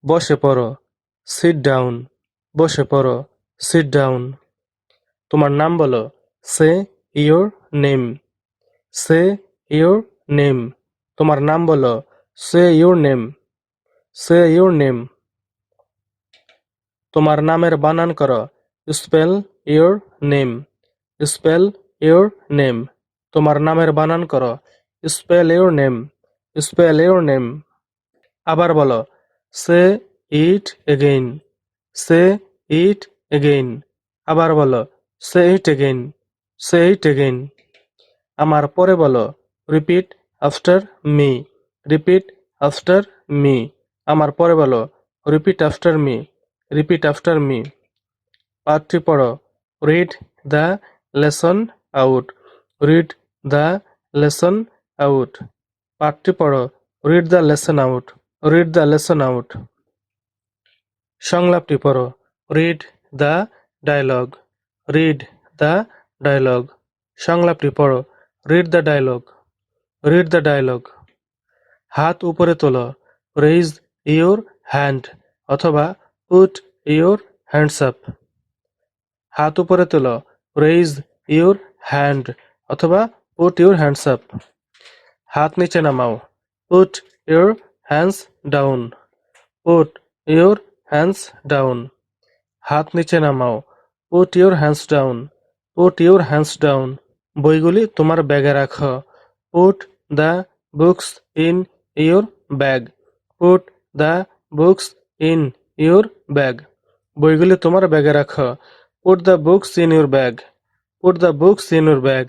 বসে পড়ো, sit down. বসে পড়ো, সিট ডাউন। তোমার নাম বলো, say your name. Say your name. তোমার নাম বলো, say your name. Say your name. তোমার নামের বানান করো, spell your name. Spell your name. তোমার নামের বানান করো, spell your name. Spell your name. আবার বলো, সে ইট এগেইন। সে ইট এগেইন। আবার বলো, সে ইট এগেইন। সে ইট এগেইন। আমার পরে বলো, repeat after me. Repeat after me. আমার পরে বলো, repeat after me. Repeat after me. পাঠটি পড়ো, read the lesson out. Read the lesson out. পাঠটি পড়ো, read the lesson out. Read the lesson out. সংলাপটি পড়ো, read the dialogue. Read the dialogue. সংলাপটি পড়ো, read the dialogue. Read the dialogue. হাত উপরে তোলো, রেইজ ইউর হ্যান্ড অথবা পুট ইউর হ্যান্ডস আপ। হাত উপরে তোলো, রেইজ ইউর হ্যান্ড অথবা পুট ইউর হ্যান্ডস আপ। হাত নিচে নামাও, put your hands down. Put your hands down. হাত নিচে নামাও, put your hands down. Put your hands down. বইগুলি তোমার ব্যাগে রাখো, put the books in your bag. Put the books in your bag. বইগুলি তোমার ব্যাগে রাখো, put the books in your bag. Put the books in your bag.